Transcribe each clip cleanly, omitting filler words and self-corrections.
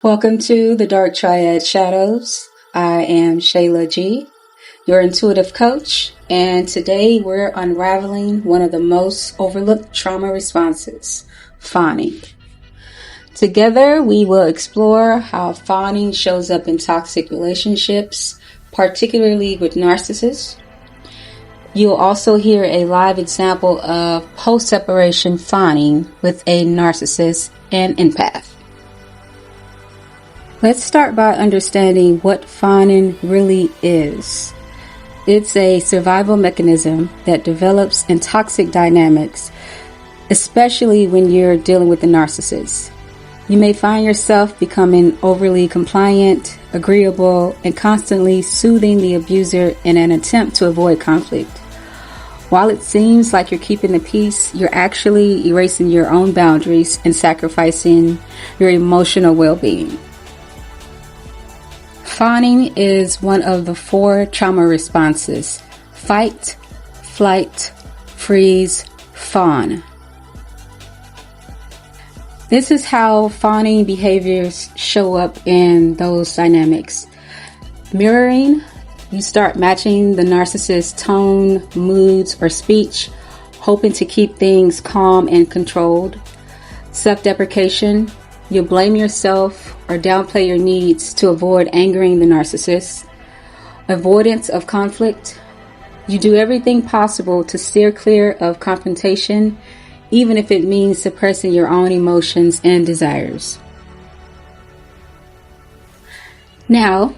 Welcome to the Dark Triad Shadows. I am Shayla G, your intuitive coach, and today we're unraveling one of the most overlooked trauma responses, fawning. Together, we will explore how fawning shows up in toxic relationships, particularly with narcissists. You'll also hear a live example of post-separation fawning with a narcissist and empath. Let's start by understanding what fawning really is. It's a survival mechanism that develops in toxic dynamics, especially when you're dealing with a narcissist. You may find yourself becoming overly compliant, agreeable, and constantly soothing the abuser in an attempt to avoid conflict. While it seems like you're keeping the peace, you're actually erasing your own boundaries and sacrificing your emotional well-being. Fawning is one of the 4 trauma responses: fight, flight, freeze, fawn. This is how fawning behaviors show up in those dynamics. Mirroring, you start matching the narcissist's tone, moods, or speech, hoping to keep things calm and controlled. Self-deprecation, you blame yourself or downplay your needs to avoid angering the narcissist. Avoidance of conflict, you do everything possible to steer clear of confrontation, even if it means suppressing your own emotions and desires. Now,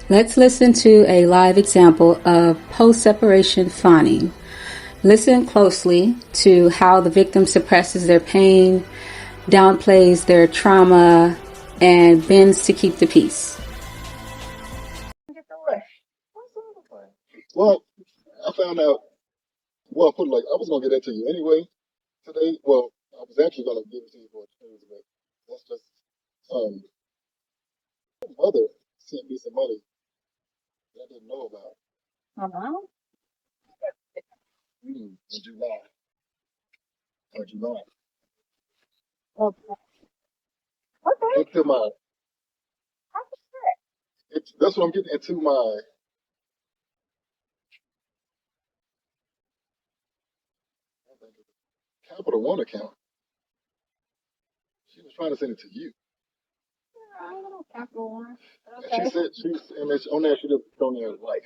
let's listen to a live example of post-separation fawning. Listen closely to how the victim suppresses their pain, downplays their trauma, and bends to keep the peace. Well, I found out, well, put it like, I was going to get that to you anyway today. Well, I was actually going to give it to you for Tuesday, but that's just, my mother sent me some money that I didn't know about. In July. July. Okay. Into my, that's what I'm getting into my, Capital One account. She was trying to send it to you. I don't know, Capital One. And Okay. she said, on there, she just put on there life.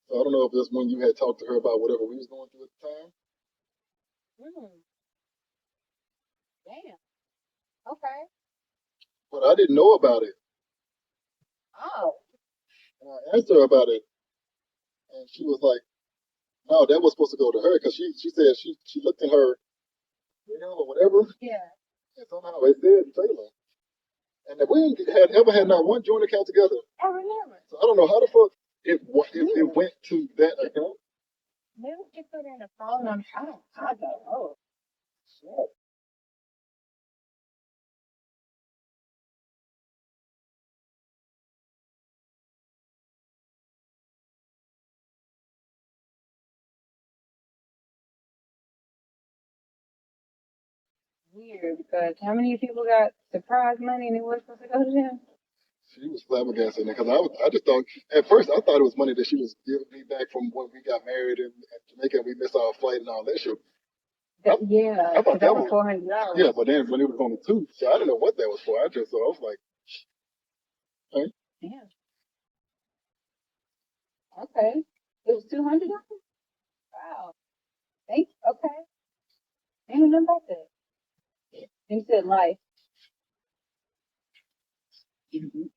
So I don't know if that's when you had talked to her about whatever we was going through at the time. Damn. Okay. But I didn't know about it. Oh. And I asked her about it. And she was like, no, that was supposed to go to her because she said she looked in her email or whatever. Yeah. And somehow it said Taylor. And that we had ever had not one joint account together. I remember. So I don't know how the fuck it went to that account. Maybe she put in a phone number. I don't know. Shit. Weird, because how many people got surprise money and it was supposed to go to them? She was flabbergasted because I just thought at first I thought it was money that she was giving me back from when we got married in Jamaica and we missed our flight and all that shit. Yeah, I thought that was $400. Yeah, but then when it was only 2, so I didn't know what that was for. I was like, hey. Yeah. Okay. It was $200. Wow. Thank you. Okay. Ain't nothing about that. You said life. Mhm.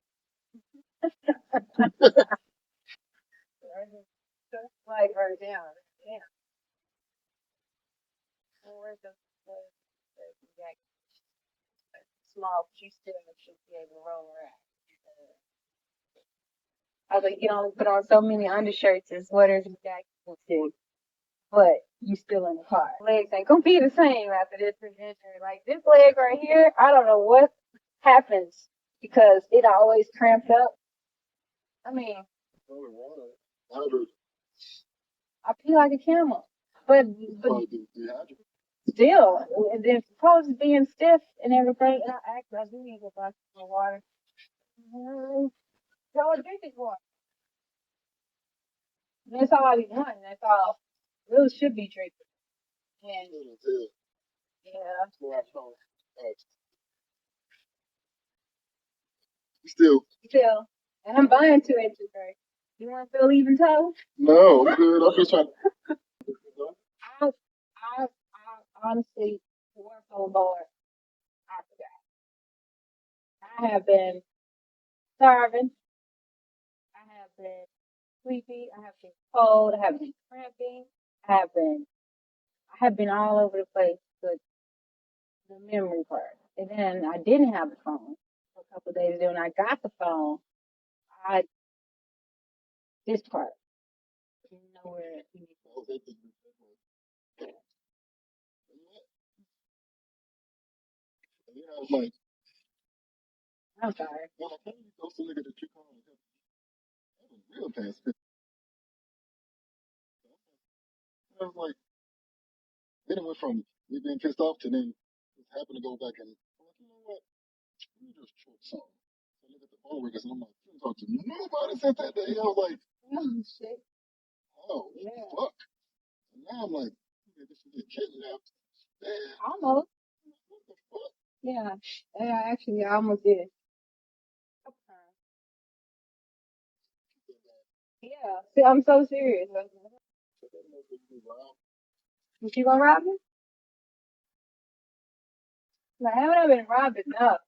Like her down. Yeah. Well, where's the jacket? Small, she still should be able to roll her out. I was like, you can only put on so many undershirts and sweaters and jackets and shit. But you still in the car. Legs ain't gonna be the same after this adventure. Like this leg right here, I don't know what happens because it always cramped up. I mean, I feel like a camel. But still, and then supposed to being stiff and everything, and I do need to go buy some water. So drink this water. That's all I be wanting. That's all. Really should be drinking. And yeah. Still. And I'm buying 2 inches, right? You want to feel even toe? No, I'm good. I'm just trying to. I honestly work so hard. I forgot. I have been starving. I have been sleepy. I have been cold. I have been cramping. I have been all over the place with the memory part. And then I didn't have the phone for a couple of days. Then when I got the phone, I this part. You know where I was like, I'm sorry. well, I can't go to nigga that you call me. That was real past 50. I was like, then it went from me being pissed off to then just happened to go back and I'm like, you know what? You just short song. I look at the phone records and I'm like, you didn't talk to nobody since that day. I was like, Oh shit. oh, Yeah. fuck. And now I'm like, okay, this is get kidnapped. Man, Almost. what the fuck? Yeah. Yeah, actually I almost did. Yeah. See, I'm so serious. Is she gonna rob me? Like, haven't I been robbed enough?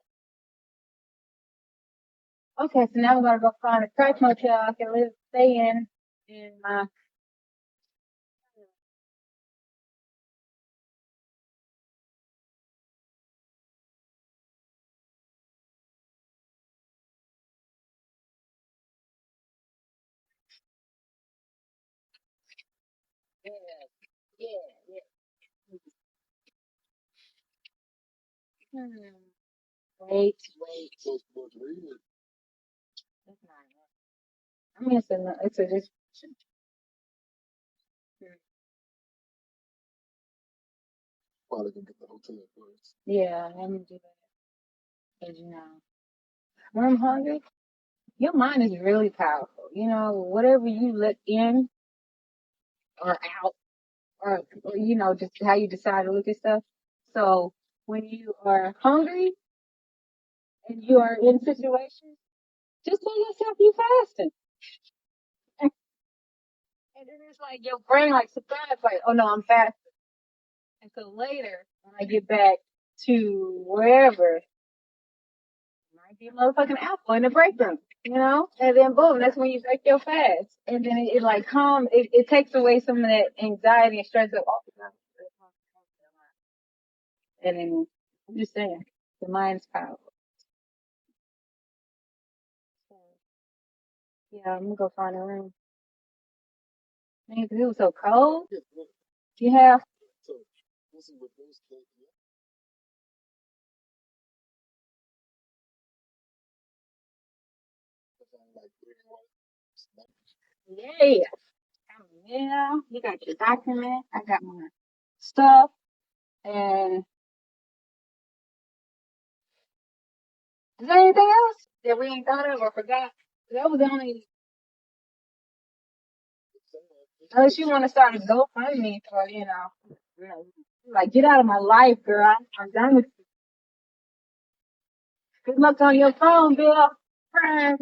Okay, so now we gotta go find a crack motel I can stay in my. Yeah, yeah, yeah. Hmm. Wait. So it's supposed to read it. That's not enough. I mean, it's a just. Probably gonna get the hotel first. Yeah, let me do that. 'Cause, when I'm hungry, your mind is really powerful. Whatever you let in or out, or just how you decide to look at stuff. So when you are hungry and you are in situations, just tell yourself you fasting. And then it's like your brain like surprised, like, oh no, I'm fasting. And so later, when I get back to wherever, might be a motherfucking apple in the break room, And then boom, that's when you break your fast. And then it like it takes away some of that anxiety and stress of all the time. And then I'm just saying, the mind's powerful. So, yeah, I'm gonna go find a room. Man, 'cause it was so cold. Yeah. So this is what those things. Yeah. Yeah. You got your document. I got my stuff. And is there anything else that we ain't thought of or forgot? That was the only. Unless you want to start a GoFundMe for, like get out of my life, girl. I'm done with you. Good luck on your phone, Bill. Friend.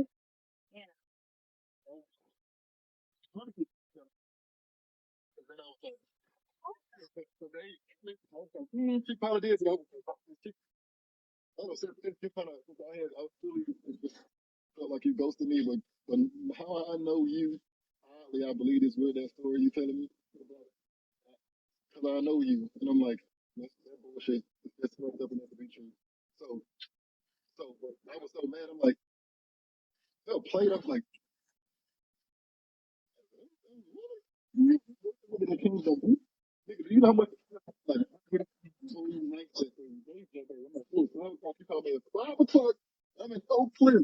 You She probably did. I don't know, she kind of, I truly felt like you ghosted me, but how I know you, oddly, I believe this weird that story you telling me, because I know you, and I'm like, that bullshit, that's fucked up enough to be true. So, but I was so mad. I'm like, felt played up, like, know. nigga that came from, nigga, do you know how much, like, told you nights that I'm like, oh, 5 o'clock, you called me at 5 o'clock. I'm in Oak Cliff.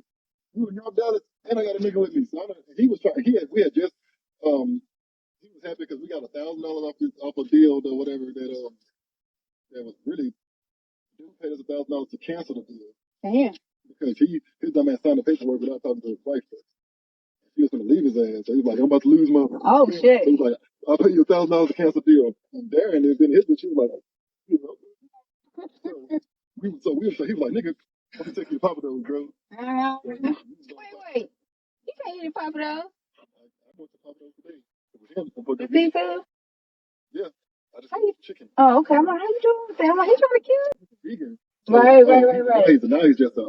You and y'all Dallas, and I got a nigga with me. So he was trying. We had just he was happy because we got $1,000 off a deal or whatever that was really dude paid us $1,000 to cancel the deal. Damn. because his dumb ass signed the paperwork without talking to his wife. He was gonna leave his ass. So he was like, I'm about to lose my. Oh shit. So he was like, I'll pay you $1,000 to cancel the deal. And Darren has been hit, but she was like, you know. So he was like, nigga, I'm gonna take you to Papa Do's, bro. Wait. You can't eat a Papa Do's. I went to Papa Do's today. It was him. The seafood? Yeah. I just ate chicken. Oh, okay. I'm like, how you doing? I'm like, he trying to kill you. Vegan. Right. Now he's just a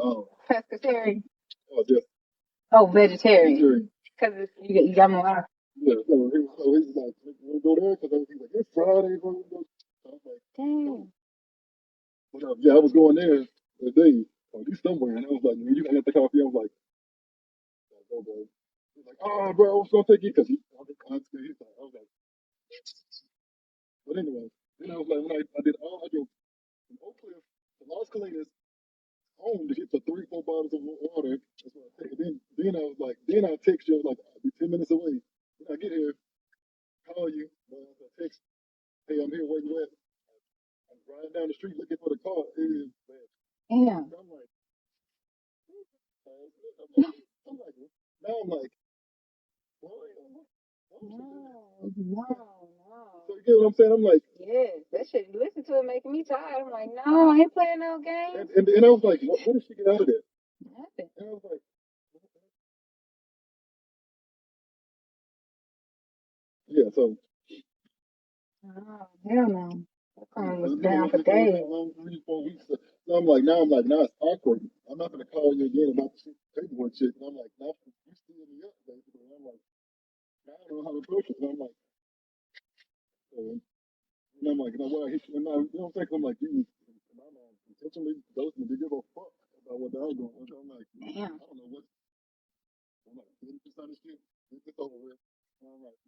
pescatarian. Oh, Vegetarian. Because you got more out. Yeah, so he's like, we'll go there because he's like, it's Friday. So I was like, damn. But yeah, I was going there today, or at least somewhere, and I was like, you gonna get the coffee? I was like, go, bro. He's like, oh, bro, I was gonna take you because I was like, but anyway, then I was like, when I drove from Oak Cliff to Las Colinas home to get the 3-4 bottles of water. That's what I take. Then I was like, then I text you. I was like, I'll be 10 minutes away. When I get here, call you. I text, hey, I'm here. Where you at? I'm riding down the street looking for the car. It is bad. Yeah. I'm like, now I'm like, boy, no. So you get what I'm saying? I'm like, yes, that shit. Listen to it, making me tired. I'm like, no, I ain't playing no games. And I was like, what did she get out of that? Nothing. And I was like, yeah, so. Oh, hell no. That phone was down for days. 3, 4 weeks. So I'm like, now it's awkward. I'm not gonna call you again about the paperwork shit. And I'm like, now you still me up, basically. And I'm like, now I don't know how to approach it. And I'm like, you know what? I hit you. And you know what I'm saying? I'm like, you intentionally ghosting me. They give a fuck about what they're doing. So I'm like, damn. I don't know what. I'm like, 80% of this shit. It's over with. And I'm like,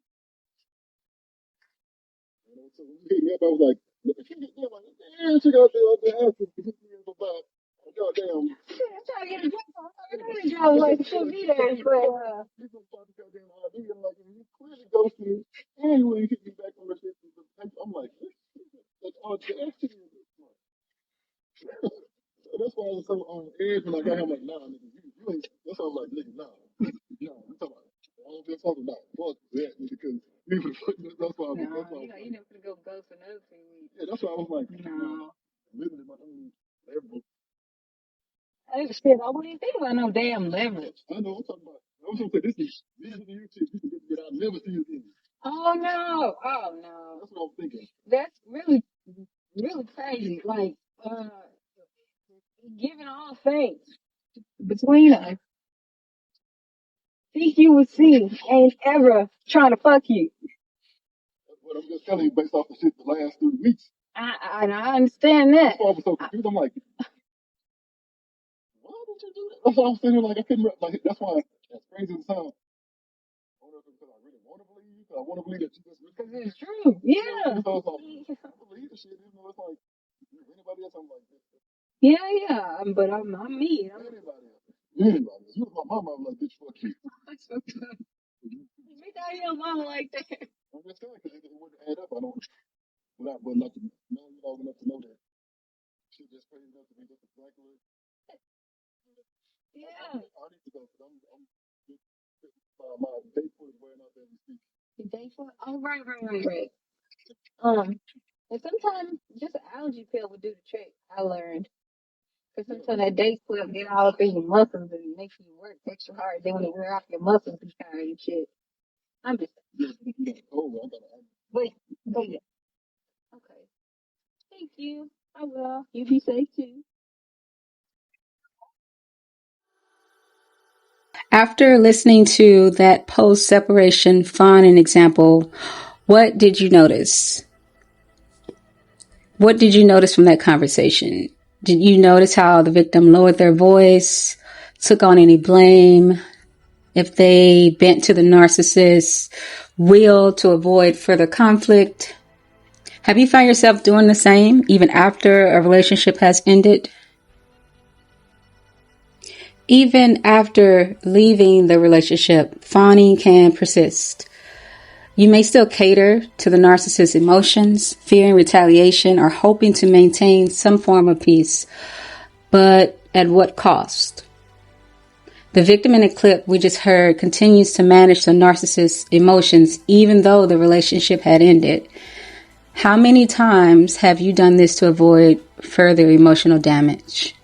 so when you hit me up, I was like, she got there out there asking to hit me in about goddamn. I'm trying to get a drink on. I'm trying to like she'll be there, but This is about the goddamn idea. I'm like, you clearly ghosted me, and you ain't hit me back on the shit. I'm like, that's audacity. So that's why I was so on edge when I got him. Like, nah, nigga, you ain't. That's why I was like, nigga, nah, you talking about. I don't feel talking about fuck that, nigga, because that's why. You never gonna go ghost another 2 weeks. Yeah, that's why I was like, no. Literally my own leverage. Shit, I wouldn't even think about no damn leverage. I know. I'm talking about. I was gonna say these are the you chicks. You can get out. Never see you again. Oh no! That's what I'm thinking. That's really, really crazy. Like, given all things between us, think you would see ain't ever trying to fuck you. But I'm just telling you based off the shit the last 3 weeks. I understand that. That's why I was so confused. I'm like, why did you do that? That's why I'm sitting here like I couldn't. Like that's why as crazy as it sounds. I don't know if it's because I really want to believe you. Because I want to believe that you just. Because it's true. Yeah. So it's like, I believe the shit. Even though it's like anybody else, I'm like this. Yeah. But I'm me. Anybody else. You was my mama. I'm like, bitch, fuck you. That's so good. Make out your mama like that. I'm just saying because it wouldn't add up. I don't. But not to know you long enough to know that shit just crazy enough to be just exactly. Yeah. I need to go because I'm my date foot is wearing out there as we speak. Your date foot? Oh, right. And sometimes just an allergy pill would do the trick. I learned. Because sometimes that date foot get all up in your muscles and make you work extra hard. Then when it wear off your muscles, be tired and shit. I'm just. Oh, I gotta. Wait. Okay. Thank you. I will. You be safe too. After listening to that post-separation fawning example, what did you notice? What did you notice from that conversation? Did you notice how the victim lowered their voice, took on any blame, if they bent to the narcissist's will to avoid further conflict? Have you found yourself doing the same even after a relationship has ended? Even after leaving the relationship, fawning can persist. You may still cater to the narcissist's emotions, fearing retaliation or hoping to maintain some form of peace. But At what cost? The victim in the clip we just heard continues to manage the narcissist's emotions even though the relationship had ended. How many times have you done this to avoid further emotional damage?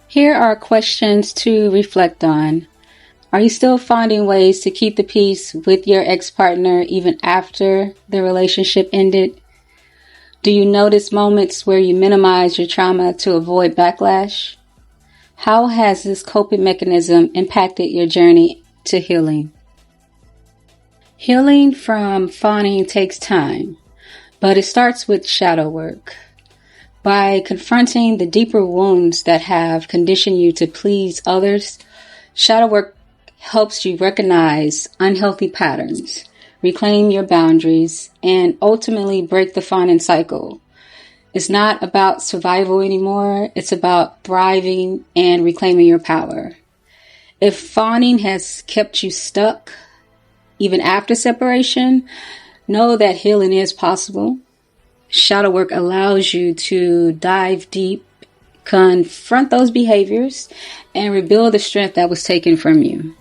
Here are questions to reflect on. Are you still finding ways to keep the peace with your ex-partner even after the relationship ended? Do you notice moments where you minimize your trauma to avoid backlash? How has this coping mechanism impacted your journey to healing? Healing from fawning takes time, but it starts with shadow work. By confronting the deeper wounds that have conditioned you to please others, shadow work helps you recognize unhealthy patterns, reclaim your boundaries, and ultimately break the fawning cycle. It's not about survival anymore. It's about thriving and reclaiming your power. If fawning has kept you stuck, even after separation, know that healing is possible. Shadow work allows you to dive deep, confront those behaviors, and rebuild the strength that was taken from you.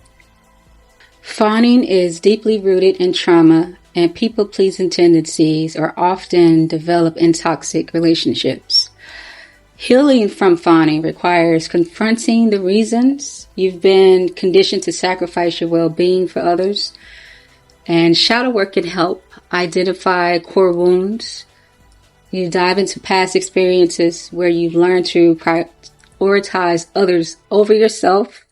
Fawning is deeply rooted in trauma, and people-pleasing tendencies are often developed in toxic relationships. Healing from fawning requires confronting the reasons you've been conditioned to sacrifice your well-being for others. And shadow work can help identify core wounds. You dive into past experiences where you've learned to prioritize others over yourself,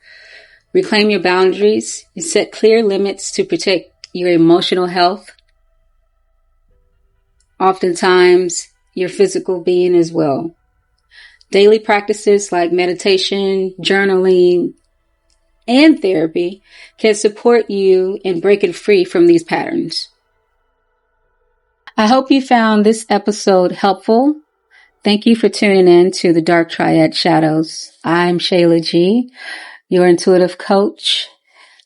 reclaim your boundaries, you set clear limits to protect your emotional health, oftentimes your physical being as well. Daily practices like meditation, journaling, and therapy can support you in breaking free from these patterns. I hope you found this episode helpful. Thank you for tuning in to the Dark Triad Shadows. I'm Shayla G, your intuitive coach.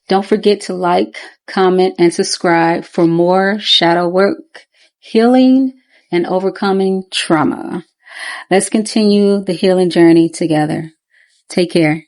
Don't forget to like, comment, and subscribe for more shadow work, healing, and overcoming trauma. Let's continue the healing journey together. Take care.